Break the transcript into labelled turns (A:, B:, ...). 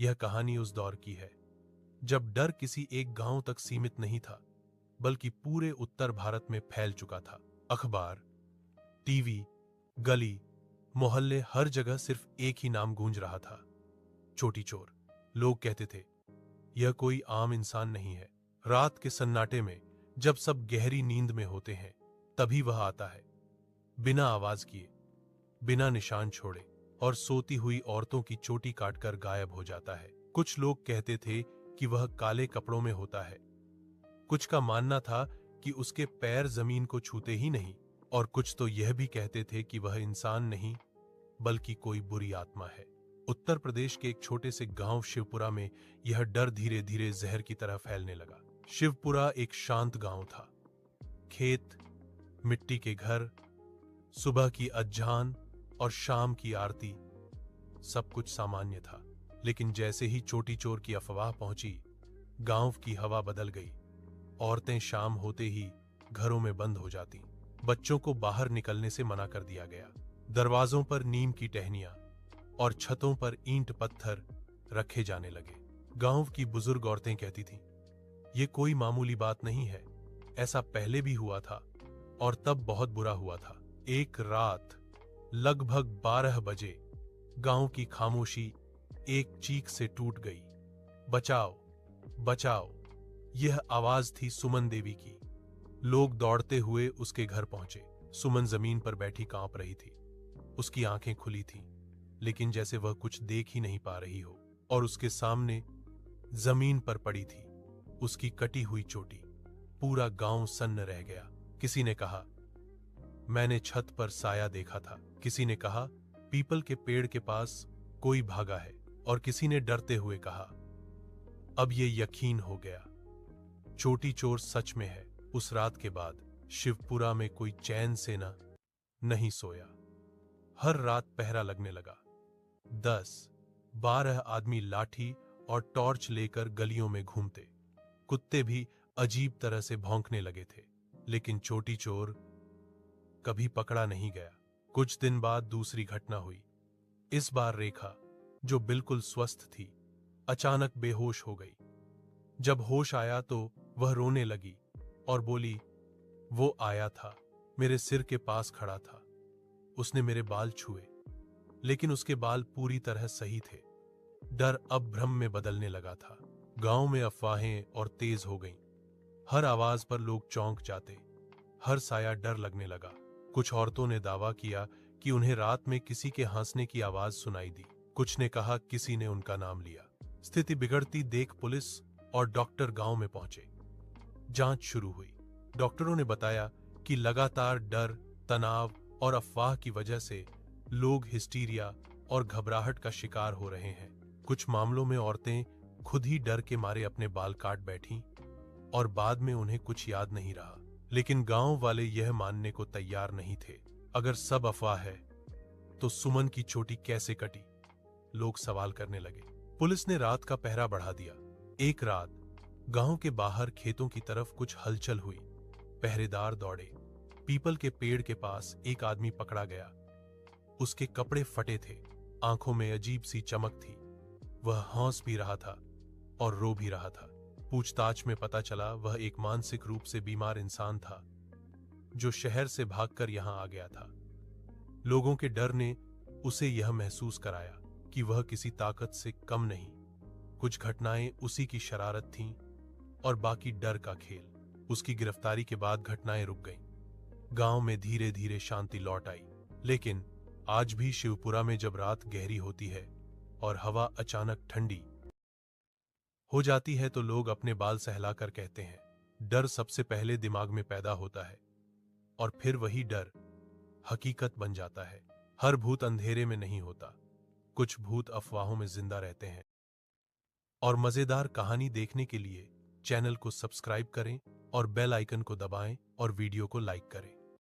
A: यह कहानी उस दौर की है जब डर किसी एक गांव तक सीमित नहीं था, बल्कि पूरे उत्तर भारत में फैल चुका था। अखबार, टीवी, गली, मोहल्ले, हर जगह सिर्फ एक ही नाम गूंज रहा था, छोटी चोर। लोग कहते थे, यह कोई आम इंसान नहीं है। रात के सन्नाटे में जब सब गहरी नींद में होते हैं, तभी वह आता है, बिना आवाज किए, बिना निशान छोड़े, और सोती हुई औरतों की चोटी काटकर गायब हो जाता है। कुछ लोग कहते थे कि वह काले कपड़ों में होता है, कुछ का मानना था कि उसके पैर जमीन को छूते ही नहीं, और कुछ तो यह भी कहते थे कि वह इंसान नहीं बल्कि कोई बुरी आत्मा है। उत्तर प्रदेश के एक छोटे से गांव शिवपुरा में यह डर धीरे धीरे जहर की तरह फैलने लगा। शिवपुरा एक शांत गांव था। खेत, मिट्टी के घर, सुबह की अज्जान और शाम की आरती, सब कुछ सामान्य था। लेकिन जैसे ही चोटी चोर की अफवाह पहुंची, गांव की हवा बदल गई। औरतें शाम होते ही घरों में बंद हो जाती, बच्चों को बाहर निकलने से मना कर दिया गया। दरवाजों पर नीम की टहनियां और छतों पर ईंट पत्थर रखे जाने लगे। गांव की बुजुर्ग औरतें कहती थीं, ये कोई मामूली बात नहीं है, ऐसा पहले भी हुआ था और तब बहुत बुरा हुआ था। एक रात लगभग 12 बजे गांव की खामोशी एक चीख से टूट गई। बचाओ, बचाओ। यह आवाज थी सुमन देवी की। लोग दौड़ते हुए उसके घर पहुंचे। सुमन जमीन पर बैठी कांप रही थी। उसकी आंखें खुली थीं, लेकिन जैसे वह कुछ देख ही नहीं पा रही हो। और उसके सामने जमीन पर पड़ी थी उसकी कटी हुई चोटी। पूरा गांव सन्न रह गया। किसी ने कहा, मैंने छत पर साया देखा था। किसी ने कहा, पीपल के पेड़ के पास कोई भागा है। और किसी ने डरते हुए कहा, अब ये यकीन हो गया, चोटी चोर सच में है। उस रात के बाद शिवपुरा में कोई चैन से नहीं सोया। हर रात पहरा लगने लगा। 10-12 आदमी लाठी और टॉर्च लेकर गलियों में घूमते। कुत्ते भी अजीब तरह से भौंकने लगे थे, लेकिन चोटी चोर कभी पकड़ा नहीं गया। कुछ दिन बाद दूसरी घटना हुई। इस बार रेखा, जो बिल्कुल स्वस्थ थी, अचानक बेहोश हो गई। जब होश आया तो वह रोने लगी और बोली, वो आया था, मेरे सिर के पास खड़ा था, उसने मेरे बाल छुए, लेकिन उसके बाल पूरी तरह सही थे। डर अब भ्रम में बदलने लगा था। गांव में अफवाहें और तेज हो गईं। हर आवाज पर लोग चौंक जाते, हर साया डर लगने लगा। कुछ औरतों ने दावा किया कि उन्हें रात में किसी के हंसने की आवाज सुनाई दी। कुछ ने कहा किसी ने उनका नाम लिया। स्थिति बिगड़ती देख पुलिस और डॉक्टर गांव में पहुंचे। जांच शुरू हुई। डॉक्टरों ने बताया कि लगातार डर, तनाव और अफवाह की वजह से लोग हिस्टीरिया और घबराहट का शिकार हो रहे हैं। कुछ मामलों में औरतें खुद ही डर के मारे अपने बाल काट बैठीं और बाद में उन्हें कुछ याद नहीं रहा। लेकिन गांव वाले यह मानने को तैयार नहीं थे। अगर सब अफवाह है तो सुमन की चोटी कैसे कटी? लोग सवाल करने लगे। पुलिस ने रात का पहरा बढ़ा दिया। एक रात गांव के बाहर खेतों की तरफ कुछ हलचल हुई। पहरेदार दौड़े। पीपल के पेड़ के पास एक आदमी पकड़ा गया। उसके कपड़े फटे थे, आंखों में अजीब सी चमक थी। वह हंस भी रहा था और रो भी रहा था। पूछताछ में पता चला वह एक मानसिक रूप से बीमार इंसान था जो शहर से भागकर यहां आ गया था। लोगों के डर ने उसे यह महसूस कराया कि वह किसी ताकत से कम नहीं। कुछ घटनाएं उसी की शरारत थीं और बाकी डर का खेल। उसकी गिरफ्तारी के बाद घटनाएं रुक गईं। गांव में धीरे धीरे शांति लौट आई। लेकिन आज भी शिवपुरा में जब रात गहरी होती है और हवा अचानक ठंडी हो जाती है तो लोग अपने बाल सहलाकर कहते हैं, डर सबसे पहले दिमाग में पैदा होता है और फिर वही डर हकीकत बन जाता है। हर भूत अंधेरे में नहीं होता, कुछ भूत अफवाहों में जिंदा रहते हैं। और मजेदार कहानी देखने के लिए चैनल को सब्सक्राइब करें और बेल आइकन को दबाएं और वीडियो को लाइक करें।